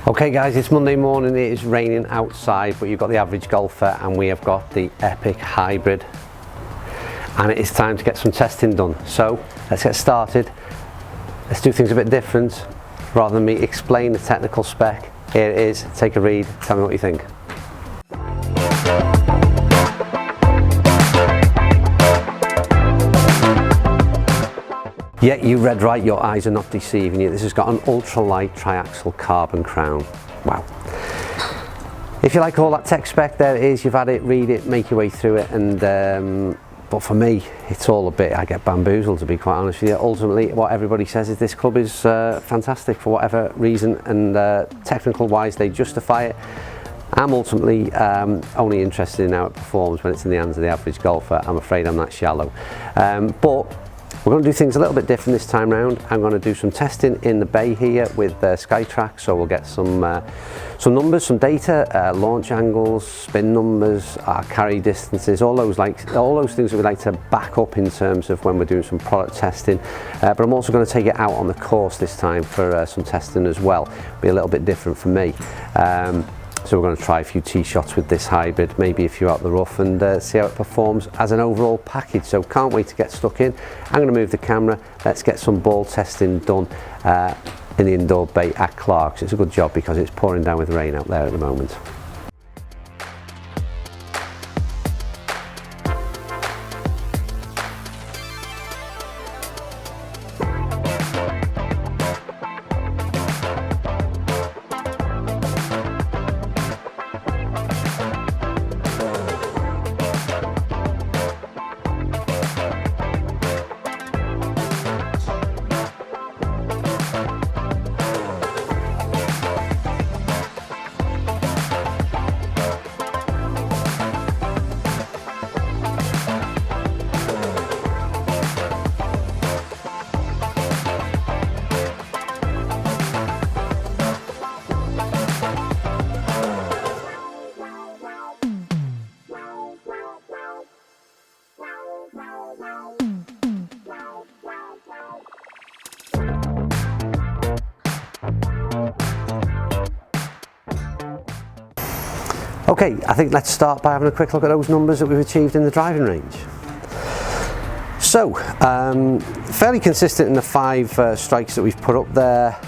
Okay guys, it's Monday morning, it is raining outside, but you've got the average golfer and we have got the epic hybrid, and it is time to get some testing done. So let's get started. Let's do things a bit different. Rather than me explain the technical spec, here it is, take a read, tell me what you think. Yeah, you read right, your eyes are not deceiving you. This has got an ultralight tri-axial carbon crown. Wow. If you like all that tech spec, there it is, you've had it, read it, make your way through it, and but for me, it's all a bit, I get bamboozled to be quite honest with you. Ultimately, what everybody says is this club is fantastic for whatever reason, and technical wise, they justify it. I'm ultimately only interested in how it performs when it's in the hands of the average golfer. I'm afraid I'm that shallow. But we're going to do things a little bit different this time round. I'm going to do some testing in the bay here with SkyTrack, so we'll get some numbers, some data, launch angles, spin numbers, carry distances, all those things that we like to back up in terms of when we're doing some product testing. But I'm also going to take it out on the course this time for some testing as well. Be a little bit different for me. So we're going to try a few tee shots with this hybrid, maybe a few out the rough, and see how it performs as an overall package. So can't wait to get stuck in. I'm going to move the camera. Let's get some ball testing done in the indoor bay at Clark's. It's a good job because it's pouring down with rain out there at the moment. Okay, I think let's start by having a quick look at those numbers that we've achieved in the driving range. So, fairly consistent in the 5 strikes that we've put up there.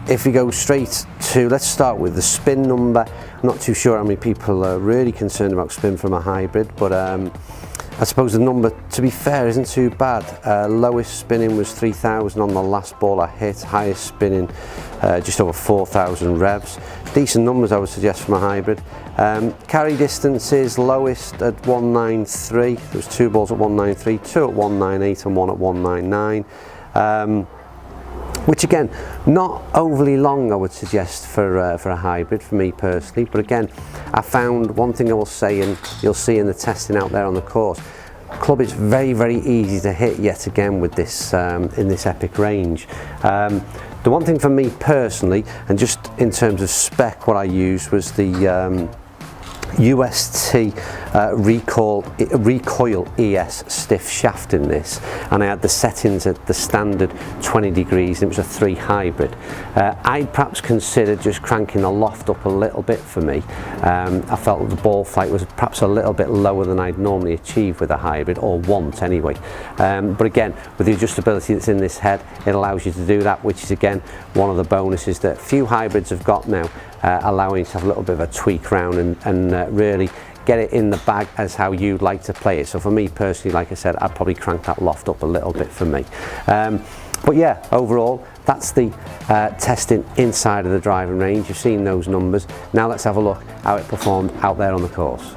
If we go straight to, let's start with the spin number. I'm not too sure how many people are really concerned about spin from a hybrid, but I suppose the number, to be fair, isn't too bad. Lowest spinning was 3,000 on the last ball I hit, highest spinning just over 4,000 revs. Decent numbers, I would suggest, from a hybrid. Carry distances, lowest at 193. There was 2 balls at 193, 2 at 198 and 1 at 199. Which again, not overly long, I would suggest, for a hybrid, for me personally. But again, I found one thing I will say, and you'll see in the testing out there on the course, club is very, very easy to hit yet again with this in this epic range. The one thing for me personally, and just in terms of spec, what I used was the UST recoil ES stiff shaft in this, and I had the settings at the standard 20 degrees, and it was a 3 hybrid. I'd perhaps consider just cranking the loft up a little bit for me. I felt that the ball flight was perhaps a little bit lower than I'd normally achieve with a hybrid, or want anyway. But again, with the adjustability that's in this head, it allows you to do that, which is again one of the bonuses that few hybrids have got now, allowing you to have a little bit of a tweak around and really get it in the bag as how you'd like to play it. So for me personally, like I said, I'd probably crank that loft up a little bit for me. But yeah, overall, that's the testing inside of the driving range. You've seen those numbers. Now let's have a look how it performed out there on the course.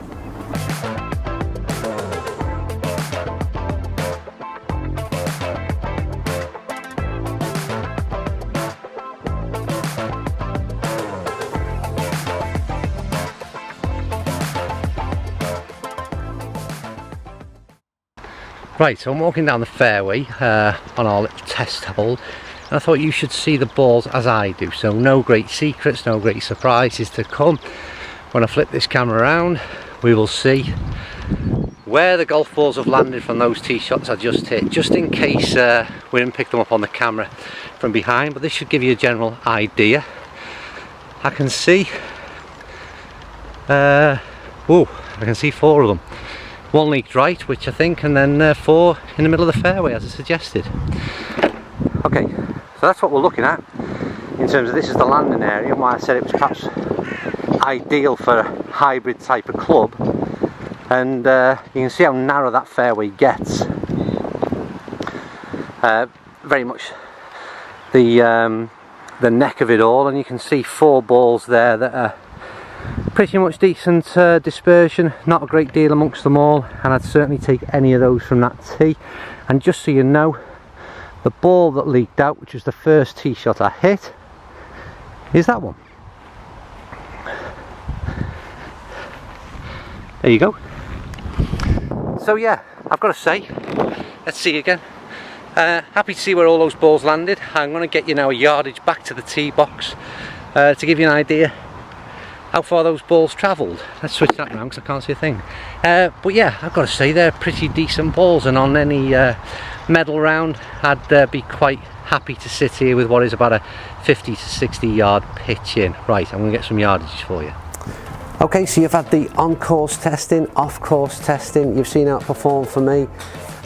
Right, so I'm walking down the fairway on our little test hole, and I thought you should see the balls as I do. So no great secrets, no great surprises to come. When I flip this camera around, we will see where the golf balls have landed from those tee shots I just hit, just in case we didn't pick them up on the camera from behind, but this should give you a general idea. I can see I can see 4 of them. 1 leaked right, which I think, and then 4 in the middle of the fairway as I suggested. Okay, so that's what we're looking at in terms of this is the landing area, and why I said it was perhaps ideal for a hybrid type of club. And you can see how narrow that fairway gets. Very much the neck of it all, and you can see 4 balls there that are pretty much decent dispersion, not a great deal amongst them all, and I'd certainly take any of those from that tee. And just so you know, the ball that leaked out, which was the first tee shot I hit, is that one. There you go. So yeah, I've got to say, let's see again. Happy to see where all those balls landed. I'm going to get you now a yardage back to the tee box to give you an idea how far those balls travelled. Let's switch that around because I can't see a thing. But yeah, I've got to say they're pretty decent balls, and on any medal round I'd be quite happy to sit here with what is about a 50 to 60 yard pitch in. Right, I'm going to get some yardages for you. Okay, so you've had the on-course testing, off-course testing, you've seen how it performed for me.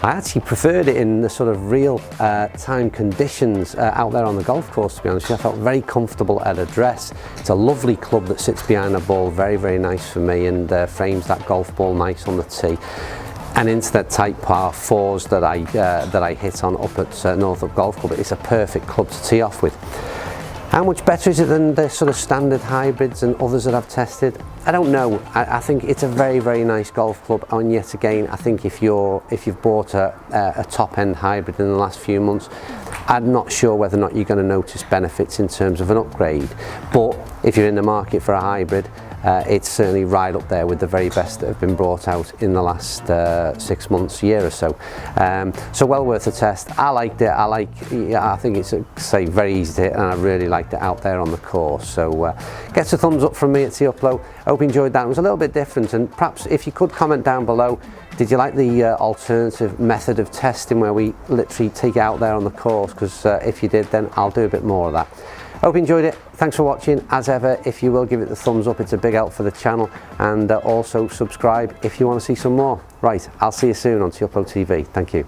I actually preferred it in the sort of real time conditions out there on the golf course, to be honest. I felt very comfortable at address. It's a lovely club that sits behind the ball, very, very nice for me, and frames that golf ball nice on the tee. And into that tight par 4s that I hit on up at Northup Golf Club, it's a perfect club to tee off with. How much better is it than the sort of standard hybrids and others that I've tested? I don't know. I think it's a very, very nice golf club, and yet again, I think if you've bought a top-end hybrid in the last few months, I'm not sure whether or not you're going to notice benefits in terms of an upgrade. But if you're in the market for a hybrid, it's certainly right up there with the very best that have been brought out in the last 6 months, year or so. So well worth a test. I liked it. I think it's very easy to hit, and I really liked it out there on the course. So gets a thumbs up from me at Tee Upload. Hope you enjoyed that. It was a little bit different, and perhaps if you could comment down below, did you like the alternative method of testing where we literally take it out there on the course? Because if you did, then I'll do a bit more of that. Hope you enjoyed it. Thanks for watching. As ever, if you will give it the thumbs up, it's a big help for the channel, and also subscribe if you want to see some more. Right, I'll see you soon on Tee Upload TV. Thank you.